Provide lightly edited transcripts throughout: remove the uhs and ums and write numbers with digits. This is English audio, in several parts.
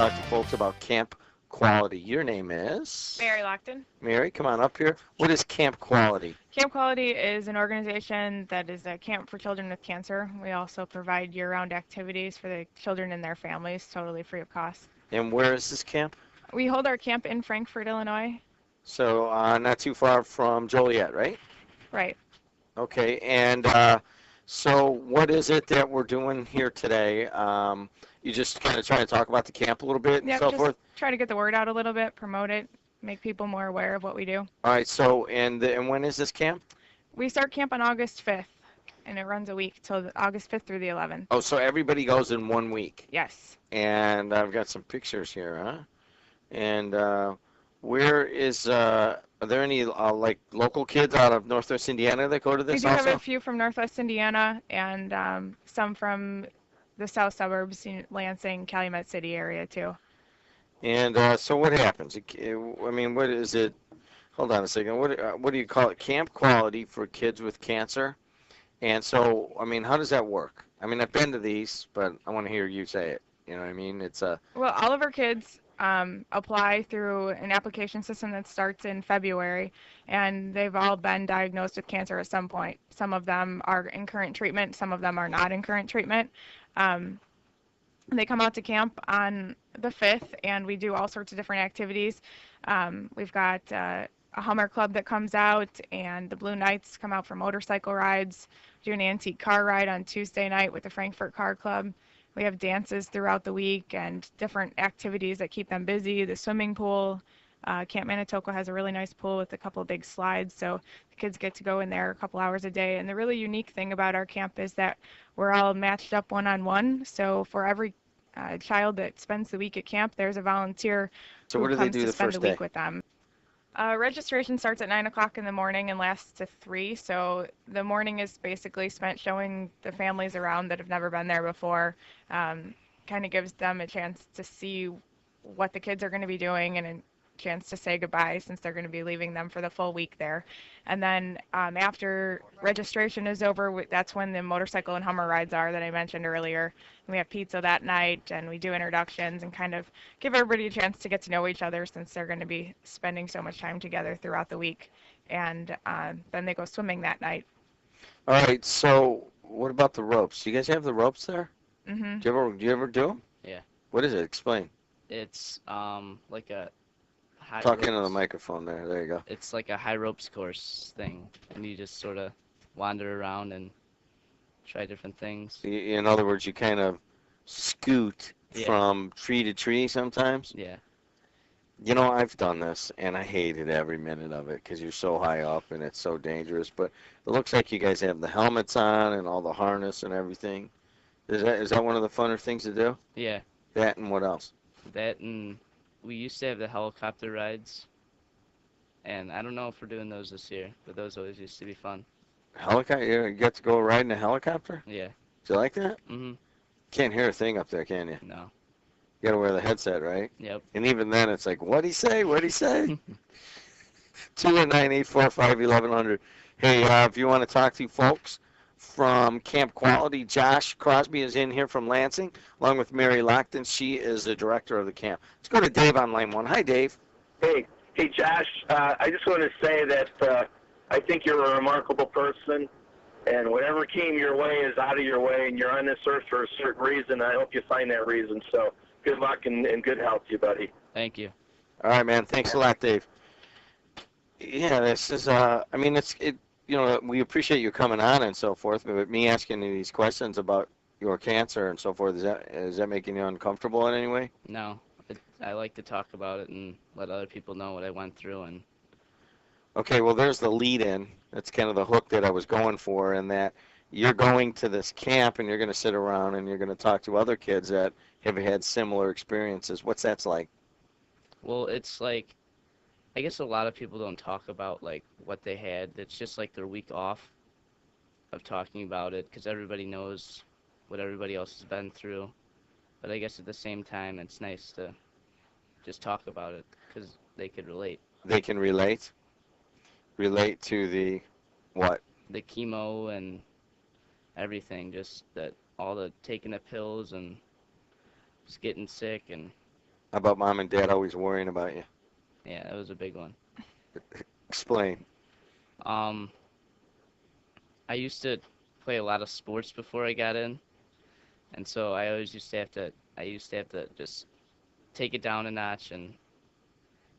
talk to folks about camp quality. Your name is? Mary Lockton. Mary, come on up here. What is Camp Quality? Camp Quality is an organization that is a camp for children with cancer. We also provide year-round activities for the children and their families, totally free of cost. And where is this camp? We hold our camp in Frankfort, Illinois. So not too far from Joliet, right? Right. Okay, and so what is it that we're doing here today? You just kind of try to talk about the camp a little bit and so forth? Try to get the word out a little bit, promote it, make people more aware of what we do. All right, so and when is this camp? We start camp on August 5th, and it runs a week till August 5th through the 11th. Oh, so everybody goes in 1 week? Yes. And I've got some pictures here, huh? And where is, are there any like local kids out of Northwest Indiana that go to this also? We do have a few from Northwest Indiana and some from the south suburbs, Lansing, Calumet City area too. And so what happens? I mean, what is it? Hold on a second. What do you call it? Camp Quality for kids with cancer. And so, I mean, how does that work? I mean, I've been to these, but I want to hear you say it. You know what I mean? It's a Well, all of our kids apply through an application system that starts in February, and they've all been diagnosed with cancer at some point. Some of them are in current treatment, some of them are not in current treatment. They come out to camp on the 5th, and we do all sorts of different activities. We've got a Hummer Club that comes out, and the Blue Knights come out for motorcycle rides, do an antique car ride on Tuesday night with the Frankfurt Car Club. We have dances throughout the week and different activities that keep them busy. The swimming pool. Camp Manitoco has a really nice pool with a couple of big slides, so the kids get to go in there a couple hours a day. And the really unique thing about our camp is that we're all matched up one-on-one. So for every child that spends the week at camp, there's a volunteer who comes to spend the week with them. Registration starts at 9 o'clock in the morning and lasts to 3. So the morning is basically spent showing the families around that have never been there before. Kind of gives them a chance to see what the kids are going to be doing and a chance to say goodbye since they're going to be leaving them for the full week there. And then after registration is over, that's when the motorcycle and Hummer rides are that I mentioned earlier. And we have pizza that night, and we do introductions and kind of give everybody a chance to get to know each other since they're going to be spending so much time together throughout the week. And then they go swimming that night. All right, so what about the ropes? Do you guys have the ropes there? Mm-hmm. Do you ever do them? Yeah. What is it? Explain. It's like a high Talk ropes. into the microphone there. There you go. It's like a high ropes course thing, and you just sort of wander around and try different things. In other words, you kind of scoot from tree to tree sometimes? Yeah. You know, I've done this, and I hated every minute of it because you're so high up and it's so dangerous. But it looks like you guys have the helmets on and all the harness and everything. Is that one of the funner things to do? Yeah. That and what else? That, and we used to have the helicopter rides, and I don't know if we're doing those this year, but those always used to be fun. Helicopter? You get to go ride in a helicopter? Yeah. Do you like that? Mm-hmm. Can't hear a thing up there, can you? No. You gotta wear the headset, right? Yep. And even then, it's like, what'd he say? What'd he say? 219-845-1100. Hey, if you want to talk to folks from Camp Quality, Josh Crosby is in here from Lansing, along with Mary Lockton. She is the director of the camp. Let's go to Dave on line 1. Hi, Dave. Hey, Josh. I just want to say that I think you're a remarkable person, and whatever came your way is out of your way, and you're on this earth for a certain reason. I hope you find that reason. So good luck and good health to you, buddy. Thank you. All right, man. Thanks a lot, Dave. Yeah, this is, I mean, you know, we appreciate you coming on and so forth, but me asking you these questions about your cancer and so forth, is that making you uncomfortable in any way? No. I like to talk about it and let other people know what I went through. And Okay, well, there's the lead-in. That's kind of the hook that I was going for, in that you're going to this camp and you're going to sit around and you're going to talk to other kids that have had similar experiences. What's that like? Well, it's like, I guess a lot of people don't talk about like what they had. It's just like their week off of talking about it because everybody knows what everybody else has been through. But I guess at the same time, it's nice to just talk about it because they could relate. They can relate? Relate to the what? The chemo and everything, just that all the taking the pills and just getting sick and How about mom and dad always worrying about you? Yeah, that was a big one. Explain. Um, I used to play a lot of sports before I got in, and so I always used to have to. I used to have to just take it down a notch and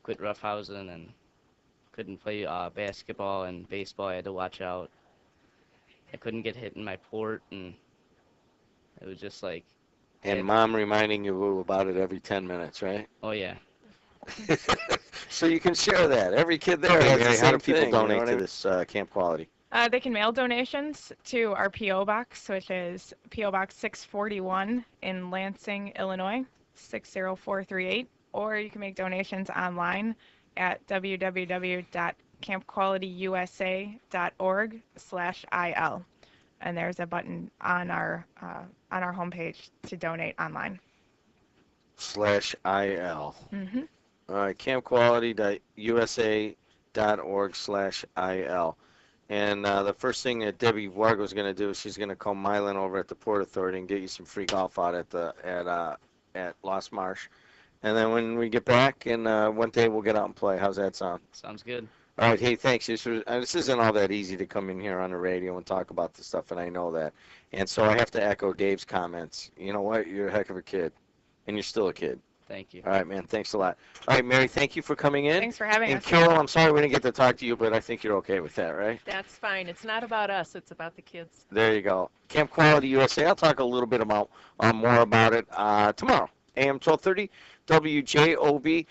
quit roughhousing, and couldn't play basketball and baseball. I had to watch out. I couldn't get hit in my port, and it was just like, And yeah. mom reminding you about it every 10 minutes, right? Oh yeah. So you can share that. Every kid there Hey, has Mary, the how same do people thing, you know donate what I to mean? this Camp Quality? They can mail donations to our P.O. Box, which is P.O. Box 641 in Lansing, Illinois, 60438, or you can make donations online at www.campqualityusa.org/il, and there's a button on our homepage to donate online. /IL. Mm-hmm. All right, campquality.usa.org/IL. And the first thing that Debbie Vargo is going to do is she's going to call Mylan over at the Port Authority and get you some free golf out at Lost Marsh. And then when we get back, and one day we'll get out and play. How's that sound? Sounds good. All right, hey, thanks. This isn't all that easy to come in here on the radio and talk about this stuff, and I know that. And so I have to echo Dave's comments. You know what? You're a heck of a kid, and you're still a kid. Thank you. All right, man. Thanks a lot. All right, Mary, thank you for coming in. Thanks for having And us. Carol, I'm sorry we didn't get to talk to you, but I think you're okay with that, right? That's fine. It's not about us. It's about the kids. There you go. Camp Quality USA. I'll talk a little bit about more about it tomorrow. AM 1230, WJOB.